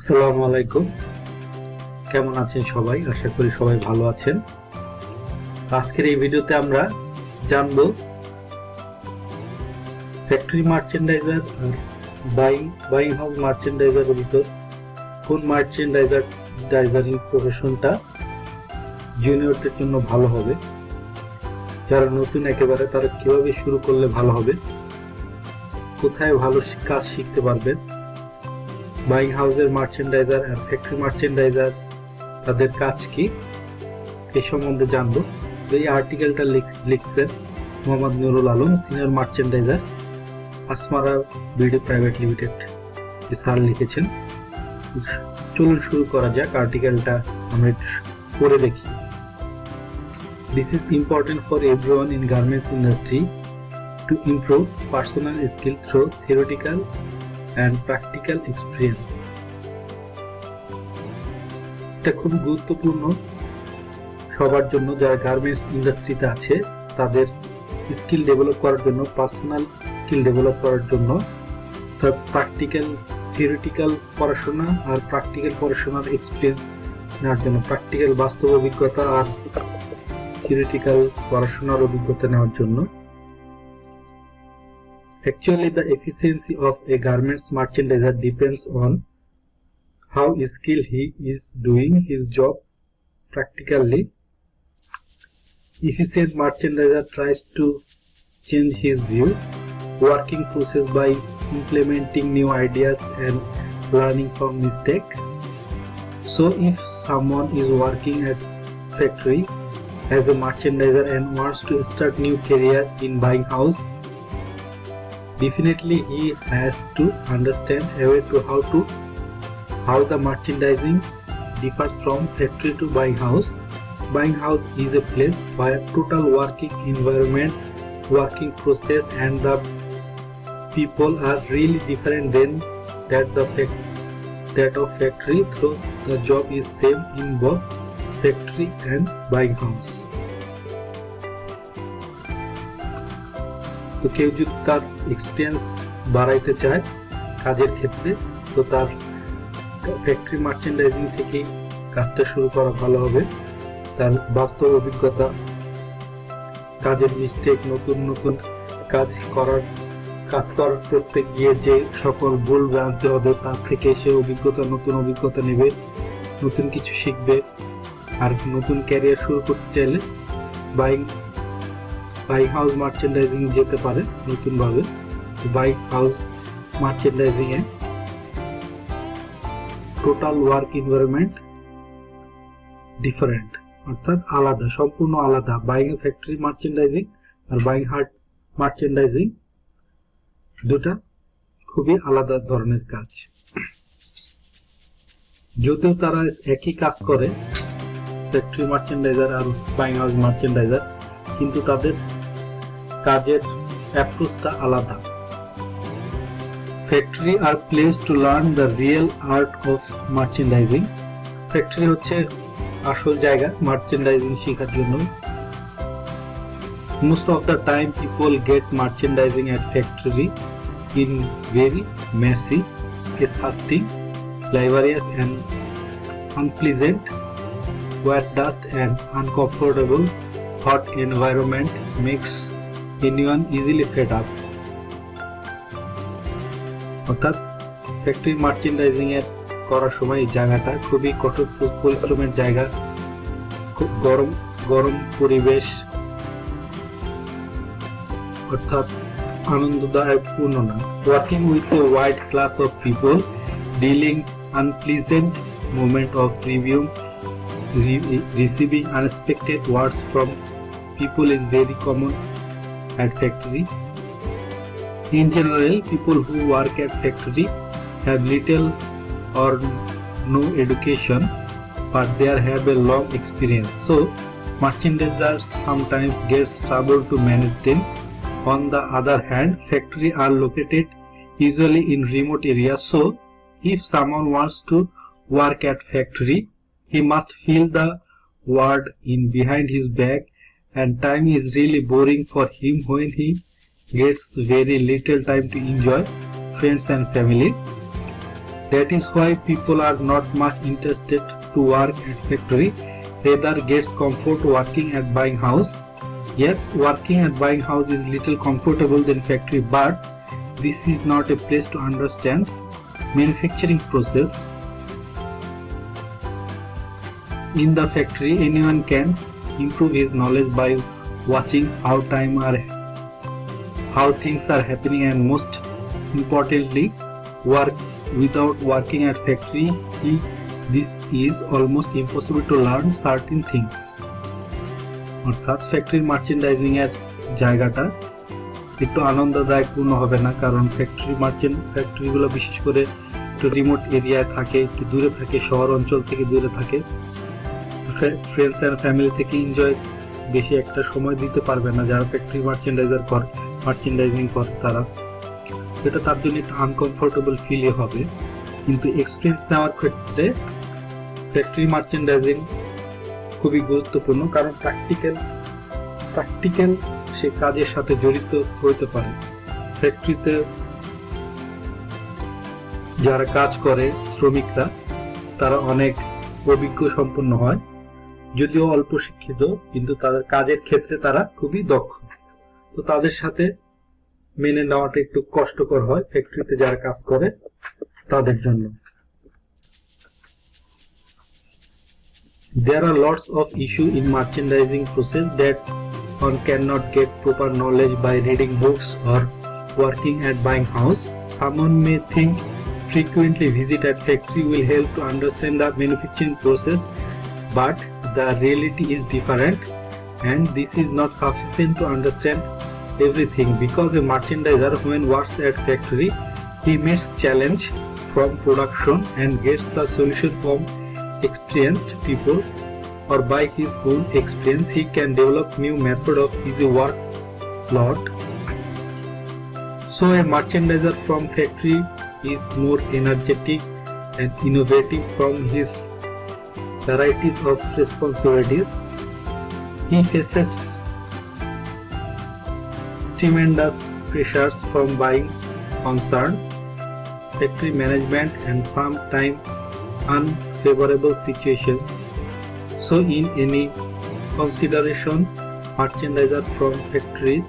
আসসালামু আলাইকুম। কেমন আছেন সবাই? আশা করি সবাই ভালো আছেন। আজকের এই ভিডিওতে আমরা জানব ফ্যাক্টরি মার্চেন্ডাইজার আর বাইং হাউস মার্চেন্ডাইজারের ভিতর কোন মার্চেন্ডাইজারিং প্রফেশনটা জুনিয়রদের জন্য ভালো হবে, যারা নতুন একেবারে তারা কিভাবে শুরু করলে ভালো হবে, কোথায় ভালো কাজ শিখতে পারবেন, বাইং হাউসের মার্চেন্ডাইজার আর ফ্যাক্টরি মার্চেন্ডাইজার তাদের কাজ কি এই সম্বন্ধে জানবো। এই আর্টিকেলটা লিখছেন Mohammad Nurul Alam, senior merchandiser, Asmara BD private limited sir লিখেছেন। চলুন শুরু করা যাক। আর্টিকেলটা আমরা পড়ে দেখি। This is important for everyone in garments industry to improve personal skill through theoretical and practical experience. এটা খুব গুরুত্বপূর্ণ সবার জন্য যারা গার্মেন্টস ইন্ডাস্ট্রিতে আছে, তাদের স্কিল ডেভেলপ করার জন্য, পার্সোনাল স্কিল ডেভেলপ করার জন্য, তার প্র্যাকটিক্যাল থিওরিটিক্যাল পড়াশোনা আর প্র্যাকটিক্যাল পড়াশোনার এক্সপিরিয়েন্স নেওয়ার জন্য, প্র্যাকটিক্যাল বাস্তব অভিজ্ঞতা আর থিওরিটিক্যাল পড়াশোনার অভিজ্ঞতা নেওয়ার জন্য। Actually, the efficiency of a garments merchandiser depends on how skilled he is doing his job practically. Efficient merchandiser tries to change his view, working process by implementing new ideas and learning from mistake. So if someone is working at factory as a merchandiser and wants to start new career in buying house, definitely he has to understand how the merchandising differs from factory to buying house. Buying house is a place where total working environment, working process and the people are really different than that of factory, so the job is same in both factory and buying house. তো কেউ যদি তার experience বাড়াইতে চায় কাজের ক্ষেত্রে, তো তার ফ্যাক্টরি মার্চেন্ডাইজিং থেকে কাজটা শুরু করা ভালো হবে। তার বাস্তব অভিজ্ঞতা, কাজের মিস্টেক, নতুন নতুন কাজ করার করতে গিয়ে যে সকল ভুল জানতে হবে, তার থেকে সে নতুন অভিজ্ঞতা নেবে, নতুন কিছু শিখবে। আর নতুন ক্যারিয়ার শুরু করতে চাইলে বাইং হাউস মার্চেন্ডাইজিং যেতে পারে নতুন ভাবে। বাইং হাউস মার্চেন্ডাইজিং এ টোটাল ওয়ার্ক এনভায়রনমেন্ট ডিফারেন্ট, অর্থাৎ আলাদা, সম্পূর্ণ আলাদা। বাইং ফ্যাক্টরি মার্চেন্ডাইজিং আর বাইং হার্ট মার্চেন্ডাইজিং দুটা খুবই আলাদা ধরনের কাজ। যদিও তারা একই কাজ করে, ফ্যাক্টরি মার্চেন্ডাইজার আর বাইং হাউস মার্চেন্ডাইজার, কিন্তু তাদের কাজের অ্যাপ্রোচটা আলাদা। Factory are place to learn the real art of merchandising. Factory হচ্ছে আসল জায়গা মার্চেন্ডাইজিং শেখার জন্য। Most of the time people get merchandising at factory in very messy, exhausting, laborious and unpleasant, where dust and uncomfortable hot environment makes anyone easily fed up. অর্থাৎ factory merchandising এর করার সময় এই জায়গাটা খুবই কঠোর পরিশ্রমের জায়গা, খুব গরম পরিবেশ, অর্থাৎ আনন্দদায়কপূর্ণ না। Working with a wide class of people, dealing unpleasant moment of receiving unexpected words from people is very common at factory. In general, people who work at factory have little or no education, but they have a long experience, so merchandisers sometimes get trouble to manage them. On the other hand, factory are located usually in remote areas, so if someone wants to work at factory, he must fill the word in behind his back, and time is really boring for him when he gets very little time to enjoy friends and family. That is why people are not much interested to work at factory, rather gets comfort working at buying house. Yes, working at buying house is little comfortable than factory, but this is not a place to understand manufacturing process. In the factory, anyone can improve his knowledge by watching how things are happening, and most importantly, work. Without working at factory, this is almost impossible to learn certain things. অর্থাৎ ফ্যাক্টরির merchandising এর জায়গাটা একটু আনন্দদায়কপূর্ণ হবে না, কারণ ফ্যাক্টরিগুলো বিশেষ করে একটু রিমোট এরিয়ায় থাকে, একটু দূরে থাকে, শহর অঞ্চল থেকে দূরে থাকে। ফ্রেন্ডস এন্ড ফ্যামিলি থেকে এনজয় বেশি একটা সময় দিতে পারবে না যারা ফ্যাক্টরি মার্চেন্ডাইজিং করে তারা। এটা তার জন্য একটু আনকমফোর্টেবল ফিলই হবে, কিন্তু এক্সপিরিয়েন্স নেওয়ার ক্ষেত্রে ফ্যাক্টরি মার্চেন্ডাইজিং খুবই গুরুত্বপূর্ণ, কারণ প্র্যাকটিক্যাল সে কাজের সাথে জড়িত হতে পারে। ফ্যাক্টরিতে যারা কাজ করে শ্রমিকরা, তারা অনেক অভিজ্ঞ সম্পন্ন হয়, যদিও অল্প শিক্ষিত, কিন্তু তাদের কাজের ক্ষেত্রে তারা খুবই দক্ষ। তো তাদের সাথে মেনে নেওয়াটা একটু কষ্টকর হয় ফ্যাক্টরিতে যারা কাজ করে তাদের জন্য। There are lots of issues in merchandising process that one cannot get proper knowledge by reading books or working at buying house. Someone may think frequently visit at factory will help to understand the manufacturing process, but the reality is different, and this is not sufficient to understand everything, because a merchandiser when works at factory, he meets challenge from production and gets the solution from experienced people, or by his own experience he can develop new method of easy workload. So a merchandiser from factory is more energetic and innovative from his varieties of responsibilities. He faces tremendous pressures from buying concern, factory management, and sometimes unfavorable situations. So in any consideration, merchandiser from factories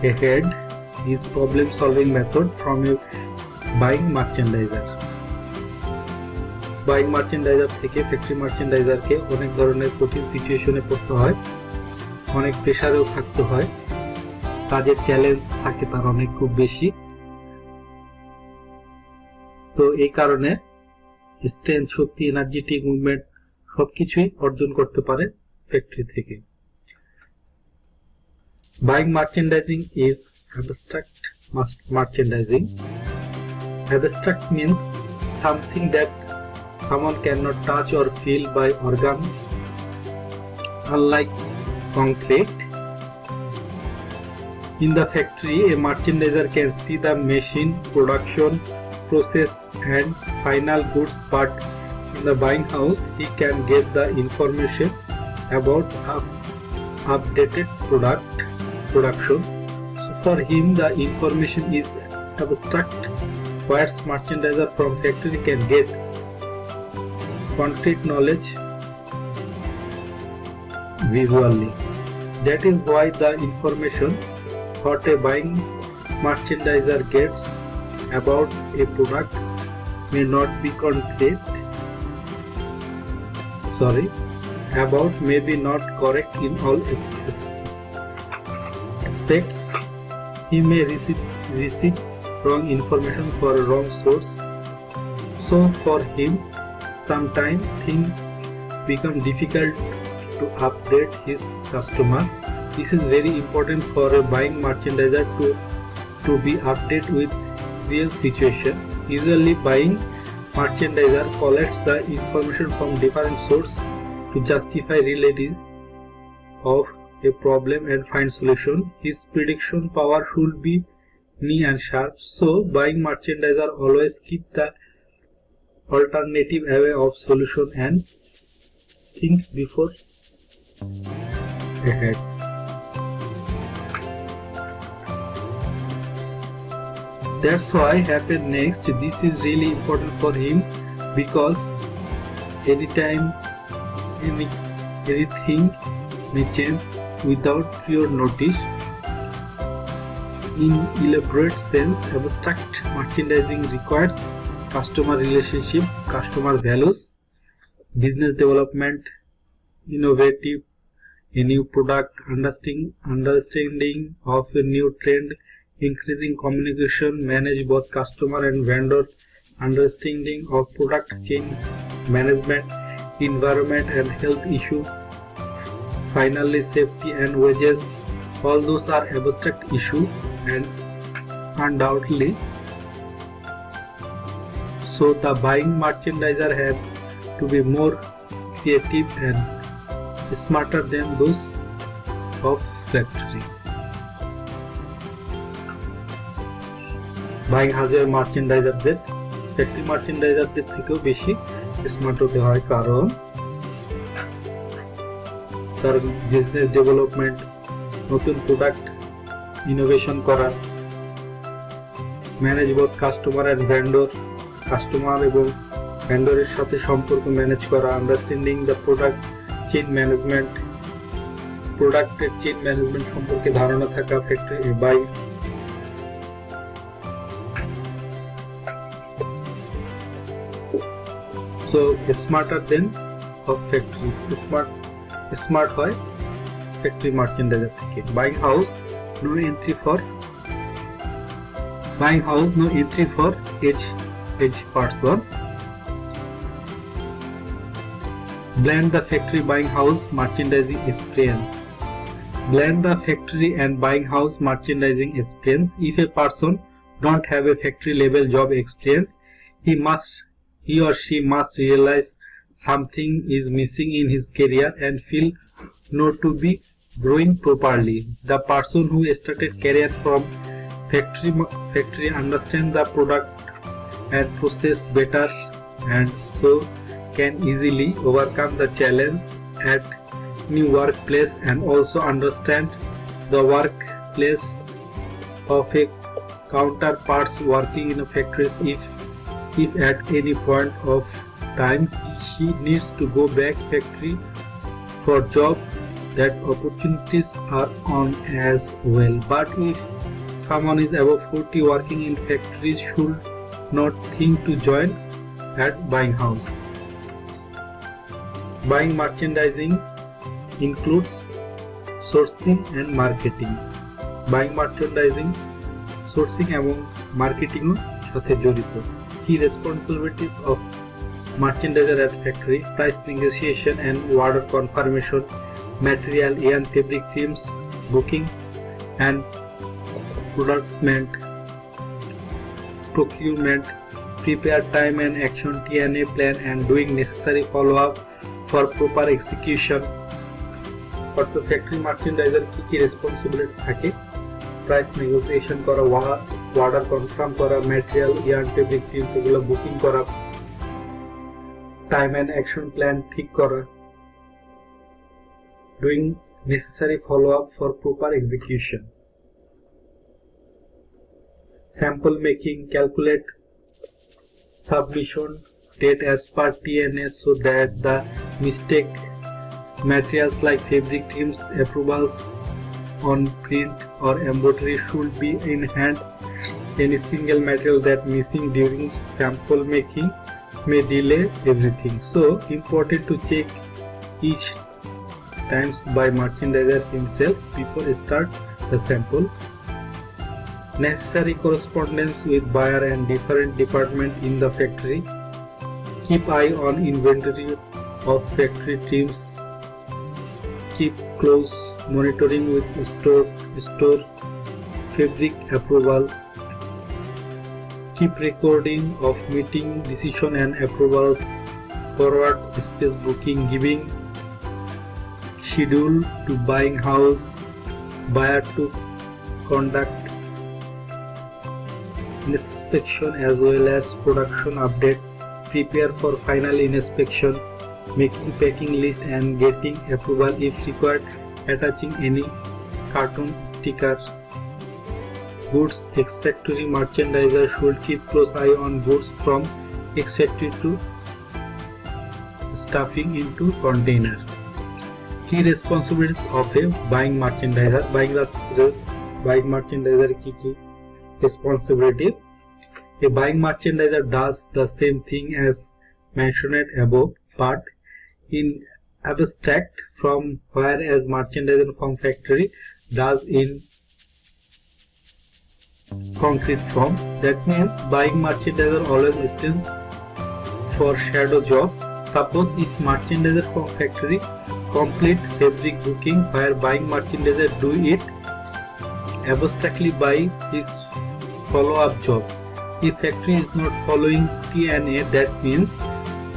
ahead is problem solving method from a buying merchandiser. Buying merchandiser থেকে factory মার্চেন্ডাইজারকে অনেক ধরনের কঠিন সিচুয়েশনে পড়তে হয়, অনেক প্রেসারেও থাকতে হয়, কাজের চ্যালেঞ্জ থাকে তার অনেক খুব বেশি। তো এই কারণে স্ট্রেংথ, শক্তি, এনার্জেটিক মুভমেন্ট সবকিছুই অর্জন করতে পারে ফ্যাক্টরি থেকে। Buying merchandising is abstract merchandising. Abstract means something that someone cannot touch or feel by organ, unlike concrete. In the factory, a merchandiser can see the machine, production process and final goods, but in the buying house he can get the information about updated production. So for him the information is abstract, whereas merchandiser from factory can get concrete knowledge visually. That is why the information what a buying merchandiser gets about a product may not be may be not correct in all aspects. He may receive wrong information for a wrong source. So for him, sometimes things become difficult to update his customer. This is very important for a buying merchandiser to be updated with real situation. Usually buying merchandiser collects the information from different sources to justify reality of a problem and find solution. His prediction power should be neat and sharp. So buying merchandiser always keep the alternative away of solution and think before ahead. That's why happen next. This is really important for him because anytime anything may change without prior notice. In elaborate sense, abstract merchandising requires customer relationship, customer values, business development, innovative, a new product, understanding of a new trend, increasing communication, manage both customer and vendor, understanding of product chain management, environment and health issue, finally safety and wages. All those are abstract issues and undoubtedly so the buying merchandiser has to be more creative and smarter than those of factory. Buying হাজার মার্চেন্ডাইজারদের factory মার্চেন্ডাইজারদের থেকেও বেশি smart হতে হয় কারণ তার business development, নতুন product innovation করা, manage both customer and vendor, customer এবং ভেন্ডরের সাথে সম্পর্ক ম্যানেজ করা, understanding the product chain management, প্রোডাক্টের চেইন ম্যানেজমেন্ট সম্পর্কে ধারণা থাকা factory by so smarter than of factory smart হয় factory merchandiser থেকে. Buying house no entry for each person. Blend the factory buying house merchandising experience. Blend the factory and buying house merchandising experience. If a person don't have a factory level job experience, he or she must realize something is missing in his career and feel not to be growing properly. The person who started career from factory understand the product and process better and so can easily overcome the challenge at new workplace and also understand the workplace of a counterparts working in a factory. If at any point of time he needs to go back factory for job, that opportunities are on as well. But if someone is above 40 working in factories should not think to join at buying house. Buying merchandising includes sourcing and marketing. Buying merchandising, sourcing এবং marketing সাথে জড়িত. Key responsibilities of merchandiser at factory: price negotiation and order confirmation, material and fabric themes, booking and procurement, prepare time and action TNA plan and doing necessary follow-up for proper execution. অর্থাৎ factory merchandiser কি responsibility থাকে? Price negotiation করা, order confirm করা, material yarn fabric themes এগুলো booking করা, time and action plan ঠিক করা, doing necessary follow up for proper execution, sample making, calculate submission date as per TNA so that the mistake materials like fabric themes, approvals on print or embroidery should be in hand. Any single material that missing during sample making may delay everything. So important to check each times by merchandiser himself before start the sample. Necessary correspondence with buyer and different department in the factory. Keep eye on inventory of factory teams. Keep close monitoring with store fabric approval. Keep recording of meeting decision and approvals. Forward space booking, giving schedule to buying house buyer to conduct inspection as well as production update, prepare for final inspection, making packing list and getting approval if required, attaching any cartoon stickers, Goods ex-factory merchandiser should keep close eye on goods from ex-factory to stuffing into container. Key responsibilities of a buying merchandiser. Buying merchandiser key responsibility. A buying merchandiser does the same thing as mentioned above, but in abstract from whereas merchandiser from factory does in concrete form. That means buying merchandiser always stands for shadow job. Suppose if merchandiser from factory complete fabric booking, where buying merchandiser do it abstractly by his follow-up job. If factory is not following P&A, that means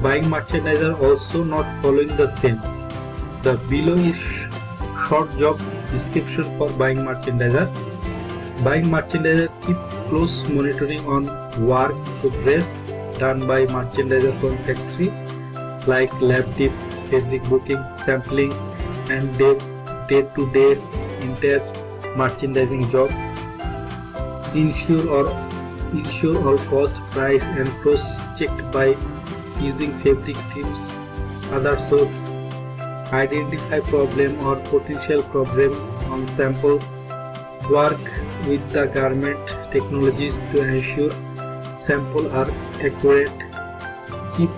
buying merchandiser also not following the same. The below is short job description for buying merchandiser. Buying merchandiser keep close monitoring on work progress done by merchandiser from factory like lab dip, fabric booking, sampling and day-to-day entire merchandising job. Ensure all cost, price and cost checked by using fabric teams. Other source. Identify problem or potential problem on samples. Work with the garment technologies to ensure samples are accurate. Keep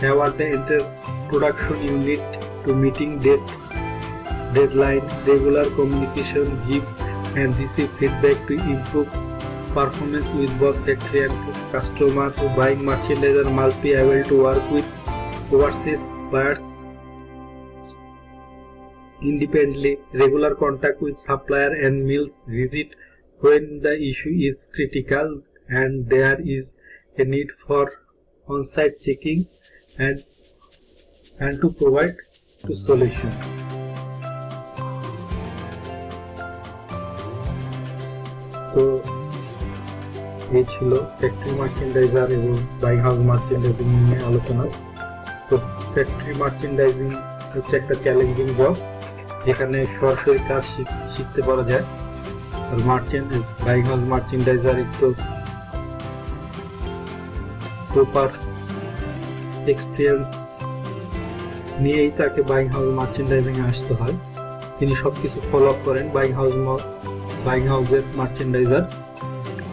aware the entire production unit to meeting deadline. Regular communication, give and receive feedback to improve performance with both factory and customer. Buying merchandiser must be able to work with overseas buyers independently. Regular contact with supplier and mills visit when the issue is critical and there is a need for on-site checking and to provide to solution. তো এই ছিল factory merchandiser এবং buying house merchandising নিয়ে আলোচনা। তো factory merchandising হচ্ছে একটা challenging job, যেখানে সরাসরি কাজ শিখতে পারা যায়। আর বাইং হাউস মার্চেন্ডাইজার একটু প্রপার এক্সপিরিয়েন্স নিয়েই তাকে বাইং হাউস মার্চেন্ডাইজিং আসতে হয়। তিনি সবকিছু ফলো আপ করেন। বাইং হাউসের মার্চেন্ডাইজার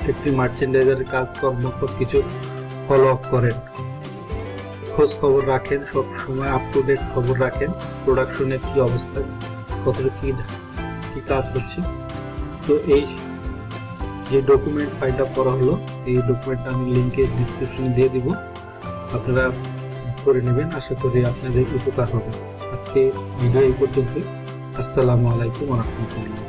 ফ্যাক্টরি মার্চেন্ডাইজারের কাজকর্ম সবকিছু ফলো আপ করেন, খোঁজ খবর রাখেন, সব সময় আপ টু ডেট খবর রাখেন প্রোডাকশনের কি অবস্থা, কতটা কি কাজ হচ্ছে। তো এই যে ডকুমেন্ট ফাইলটা করা হলো, এই ডকুমেন্টটা আমি লিঙ্কে ডিসক্রিপশনে দিয়ে দিব, আপনারা করে নেবেন। আশা করি আপনাদের উপকার হবে। আজকে ভিডিও এই পর্যন্ত। আসসালামু আলাইকুম ওয়া রাহমাতুল্লাহ।